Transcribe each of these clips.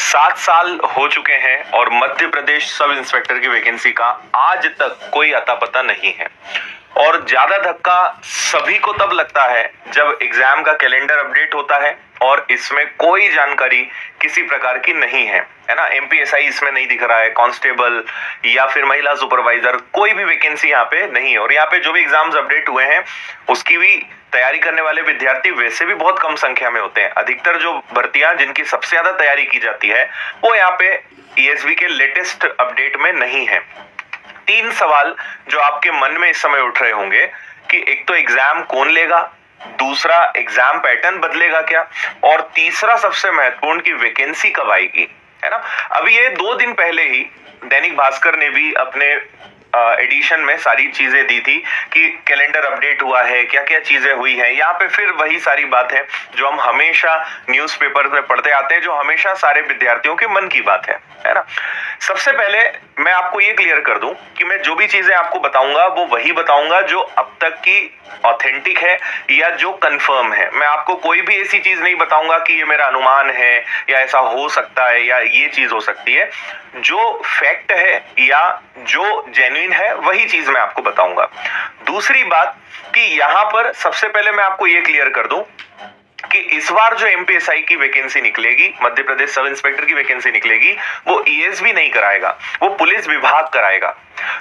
7 साल हो चुके हैं और मध्य प्रदेश सब इंस्पेक्टर की वैकेंसी का आज तक कोई अता पता नहीं है। और ज्यादा धक्का सभी को तब लगता है जब एग्जाम का कैलेंडर अपडेट होता है और इसमें कोई जानकारी किसी प्रकार की नहीं है ना। एमपीएसआई इसमें नहीं दिख रहा है, कांस्टेबल या फिर महिला सुपरवाइजर, कोई भी वैकेंसी यहाँ पे नहीं है। और यहाँ पे जो भी एग्जाम्स अपडेट हुए हैं उसकी भी तैयारी करने वाले विद्यार्थी वैसे भी बहुत कम संख्या में होते हैं। अधिकतर जो भर्तियां जिनकी सबसे ज्यादा तैयारी की जाती है वो यहाँ पे ईएसवी के लेटेस्ट अपडेट में नहीं है। 3 सवाल जो आपके मन में इस समय उठ रहे होंगे कि एक तो एग्जाम कौन लेगा, दूसरा एग्जाम पैटर्न बदलेगा क्या, और तीसरा सबसे महत्वपूर्ण की वैकेंसी कब आएगी, है ना। अभी ये 2 दिन पहले ही दैनिक भास्कर ने भी अपने एडिशन में सारी चीजें दी थी कि कैलेंडर अपडेट हुआ है, क्या क्या चीजें हुई है। यहाँ पे फिर वही सारी बात है जो हम हमेशा न्यूज़पेपर में पढ़ते आते हैं, जो हमेशा सारे विद्यार्थियों के मन की बात है ना। सबसे पहले मैं आपको ये क्लियर कर दूं कि मैं जो भी चीजें आपको बताऊंगा वो वही बताऊंगा जो अब तक की ऑथेंटिक है या जो कंफर्म है। मैं आपको कोई भी ऐसी चीज नहीं बताऊंगा कि ये मेरा अनुमान है या ऐसा हो सकता है या ये चीज हो सकती है। जो फैक्ट है या जो जेन्युइन है वही चीज मैं आपको बताऊंगा। दूसरी बात कि यहां पर सबसे पहले मैं आपको ये क्लियर कर दूं कि इस बार जो एमपीएसआई की वैकेंसी निकलेगी, मध्य प्रदेश सब इंस्पेक्टर की वैकेंसी निकलेगी, वो ईएसवी नहीं कराएगा, वो पुलिस विभाग कराएगा।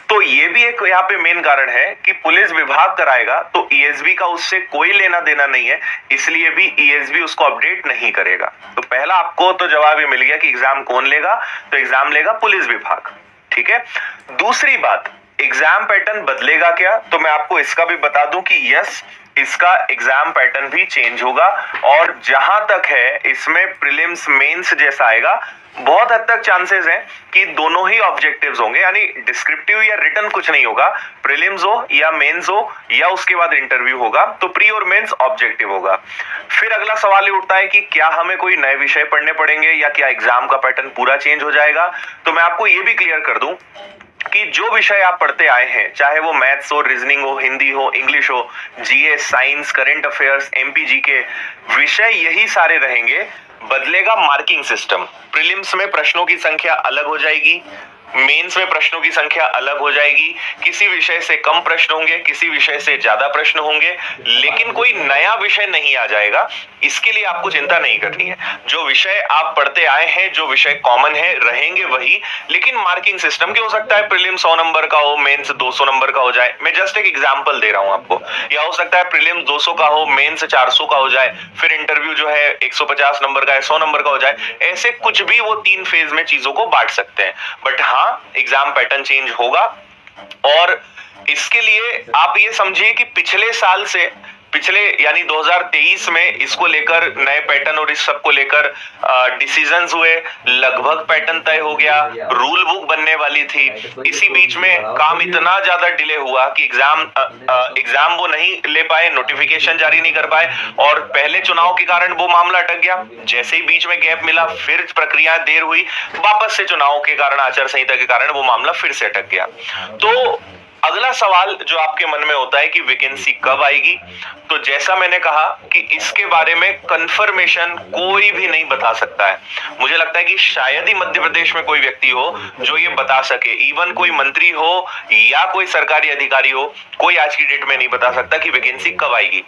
तो ये भी एक यहाँ पे मेन कारण है कि पुलिस विभाग कराएगा तो ईएसवी का उससे कोई लेना देना नहीं है, इसलिए भी ईएसवी उसको अपडेट नहीं करेगा। तो पहला आपको तो जवाब ये मिल गया कि एग्जाम कौन लेगा, तो एग्जाम लेगा पुलिस विभाग, ठीक है। दूसरी बात, एग्जाम पैटर्न बदलेगा क्या, तो मैं आपको इसका भी बता दूं कि यस, इसका एग्जाम पैटर्न भी चेंज होगा। और जहां तक है इसमें प्रीलिम्स मेंस जैसा आएगा, बहुत हद तक चांसेस हैं कि दोनों ही ऑब्जेक्टिव्स होंगे, यानी डिस्क्रिप्टिव या रिटन कुछ नहीं होगा। प्रीलिम्स हो या मेंस हो या उसके बाद इंटरव्यू होगा, तो प्री और मेंस ऑब्जेक्टिव होगा। फिर अगला सवाल ये उठता है कि क्या हमें कोई नए विषय पढ़ने पड़ेंगे या क्या एग्जाम का पैटर्न पूरा चेंज हो जाएगा। तो मैं आपको ये भी क्लियर कर दूं कि जो विषय आप पढ़ते आए हैं, चाहे वो मैथ्स हो, रीजनिंग हो, हिंदी हो, इंग्लिश हो, GS, science, current affairs, MPG के विषय यही सारे रहेंगे। बदलेगा मार्किंग सिस्टम। प्रीलिम्स में प्रश्नों की संख्या अलग हो जाएगी, मेंस में प्रश्नों की संख्या अलग हो जाएगी। किसी विषय से कम प्रश्न होंगे, किसी विषय से ज्यादा प्रश्न होंगे, लेकिन कोई नया विषय नहीं आ जाएगा। इसके लिए आपको चिंता नहीं करनी है। जो विषय आप पढ़ते आए हैं, जो विषय कॉमन है, रहेंगे वही, लेकिन मार्किंग सिस्टम के हो सकता है प्रीलिम 100 नंबर का हो, मेंस 200 नंबर का हो जाए। मैं जस्ट एक एग्जांपल दे रहा हूं आपको। या हो सकता है प्रीलिम 200 का हो, मेंस 400 का हो जाए, फिर इंटरव्यू जो है 150 नंबर का है, 100 नंबर का हो जाए। ऐसे कुछ भी वो 3 फेज में चीजों को बांट सकते हैं। बट हाँ, एग्जाम पैटर्न चेंज होगा। और इसके लिए आप ये समझिए कि पिछले यानी 2023 में इसको लेकर नए पैटर्न और इस सब को लेकर डिसीजंस हुए, लगभग पैटर्न तय हो गया, रूल बुक बनने वाली थी। इसी बीच में काम इतना ज्यादा डिले हुआ कि एग्जाम वो नहीं ले पाए, नोटिफिकेशन जारी नहीं कर पाए, और पहले चुनाव के कारण वो मामला अटक गया। जैसे ही बीच में गैप मिला, फिर प्रक्रिया देर हुई, वापस से चुनाव के कारण, आचार संहिता के कारण वो मामला फिर से अटक गया। तो अगला सवाल जो आपके मन में होता है कि वैकेंसी कब आएगी, तो जैसा मैंने कहा कि इसके बारे में कंफर्मेशन कोई भी नहीं बता सकता है। मुझे लगता है कि शायद ही मध्य प्रदेश में कोई व्यक्ति हो जो ये बता सके। इवन कोई मंत्री हो या कोई सरकारी अधिकारी हो, कोई आज की डेट में नहीं बता सकता कि वैकेंसी कब आएगी।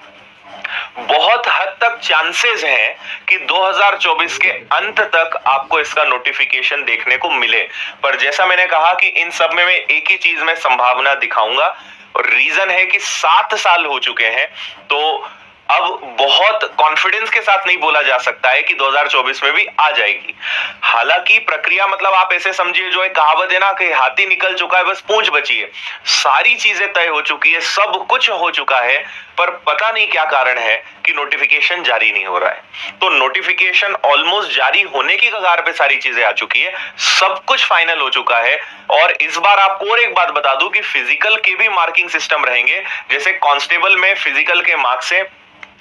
बहुत हद तक चांसेस हैं कि 2024 के अंत तक आपको इसका नोटिफिकेशन देखने को मिले। पर जैसा मैंने कहा कि इन सब में मैं एक ही चीज में संभावना दिखाऊंगा, और रीजन है कि 7 साल हो चुके हैं, तो अब बहुत कॉन्फिडेंस के साथ नहीं बोला जा सकता है कि 2024 में भी आ जाएगी। हालांकि प्रक्रिया, मतलब आप ऐसे समझिए, जो एक कहावत है ना कि हाथी निकल चुका है, बस पूंछ बची है। सारी चीजें तय हो चुकी है, सब कुछ हो चुका है, पर पता नहीं क्या कारण है कि नोटिफिकेशन जारी नहीं हो रहा है। तो नोटिफिकेशन ऑलमोस्ट जारी होने की कगार पे सारी चीजें आ चुकी है, सब कुछ फाइनल हो चुका है। और इस बार आपको और एक बात बता दूं कि फिजिकल के भी मार्किंग सिस्टम रहेंगे। जैसे कांस्टेबल में फिजिकल के मार्क्स है,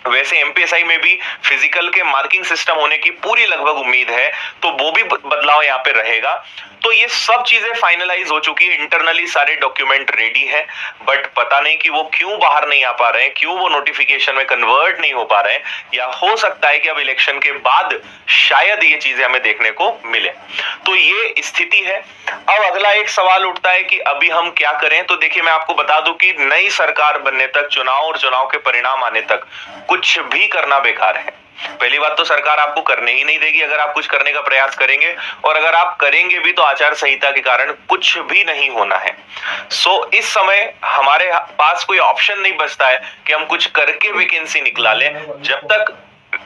वैसे एमपीएसआई में भी फिजिकल के मार्किंग सिस्टम होने की पूरी लगभग उम्मीद है, तो वो भी बदलाव यहाँ पे रहेगा। तो तो ये सब चीजें फाइनलाइज हो चुकी है, इंटरनली सारे डॉक्यूमेंट रेडी है, बट पता नहीं कि वो क्यों बाहर नहीं आ पा रहे हैं, क्यों वो नोटिफिकेशन में कन्वर्ट नहीं हो पा रहे हैं, या हो सकता है कि अब इलेक्शन के बाद शायद ये चीजें हमें देखने को मिले। तो ये स्थिति है। अब अगला एक सवाल उठता है कि अभी हम क्या करें। तो देखिए, मैं आपको बता दूं कि नई सरकार बनने तक, चुनाव और चुनाव के परिणाम आने तक कुछ भी करना बेकार है। पहली बात तो सरकार आपको करने ही नहीं देगी अगर आप कुछ करने का प्रयास करेंगे, और अगर आप करेंगे भी तो आचार संहिता के कारण कुछ भी नहीं होना है। सो इस समय हमारे पास कोई ऑप्शन नहीं बचता है कि हम कुछ करके वैकेंसी निकला लें। जब तक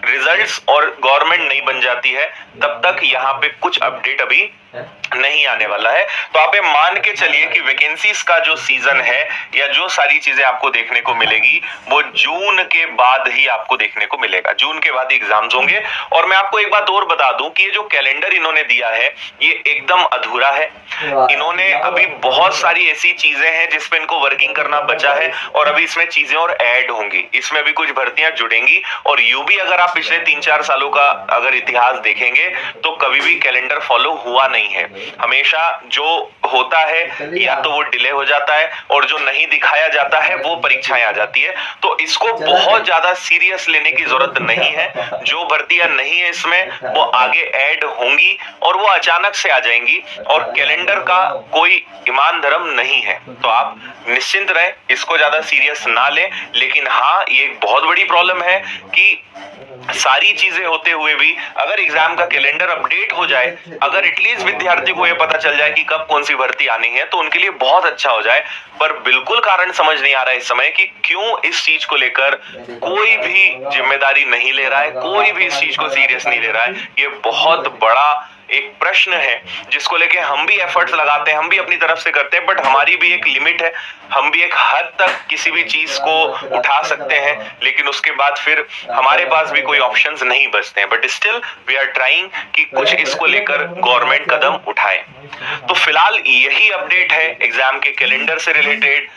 रिजल्ट्स और गवर्नमेंट नहीं बन जाती है तब तक यहाँ पे कुछ अपडेट अभी नहीं आने वाला है। तो आप ये मान के चलिए कि वैकेंसीज का जो सीजन है या जो सारी चीजें आपको देखने को मिलेगी वो जून के बाद ही आपको देखने को मिलेगा। जून के बाद एग्जाम्स होंगे। और मैं आपको एक बात और बता दूं कि ये जो कैलेंडर इन्होंने दिया है ये एकदम अधूरा है। इन्होंने अभी बहुत सारी ऐसी चीजें हैं जिसपे इनको वर्किंग करना बचा है, और अभी इसमें चीजें और ऐड होंगी, इसमें भी कुछ भर्तियां जुड़ेंगी। और यूं भी अगर आप पिछले 3-4 सालों का अगर इतिहास देखेंगे तो कभी भी कैलेंडर फॉलो हुआ नहीं है। हमेशा जो होता है या तो वो डिले हो जाता है, और जो नहीं दिखाया जाता है वो परीक्षाएं आ जाती है। तो इसको बहुत ज्यादा सीरियस लेने की जरूरत नहीं है। जो भर्तियां नहीं है इसमें वो आगे ऐड होंगी और वो अचानक से आ जाएंगी, और कैलेंडर का कोई ईमान धर्म नहीं है। तो आप निश्चिंत रहें, इसको ज्यादा सीरियस ना लें। लेकिन हाँ, ये एक बहुत बड़ी प्रॉब्लम है कि सारी चीजें होते हुए भी अगर एग्जाम का कैलेंडर अपडेट हो जाए, अगर एटलीस्ट विद्यार्थी को यह पता चल जाए कि कब कौन सी भर्ती आनी है, तो उनके लिए बहुत अच्छा हो जाए। पर बिल्कुल कारण समझ नहीं आ रहा है इस समय कि क्यों इस चीज को लेकर कोई भी जिम्मेदारी नहीं ले रहा है, कोई भी इस चीज को सीरियस नहीं ले रहा है। ये बहुत बड़ा एक प्रश्न है जिसको लेके हम भी एफर्ट्स लगाते हैं, हम भी अपनी तरफ से करते हैं, बट हमारी भी एक लिमिट है। हम भी एक हद तक किसी भी चीज को उठा सकते हैं, लेकिन उसके बाद फिर हमारे पास भी कोई ऑप्शंस नहीं बचते हैं। But still we are trying कि कुछ इसको लेकर गवर्नमेंट कदम उठाए। तो फिलहाल यही अपडेट है एग्जाम के कैलेंडर से रिलेटेड।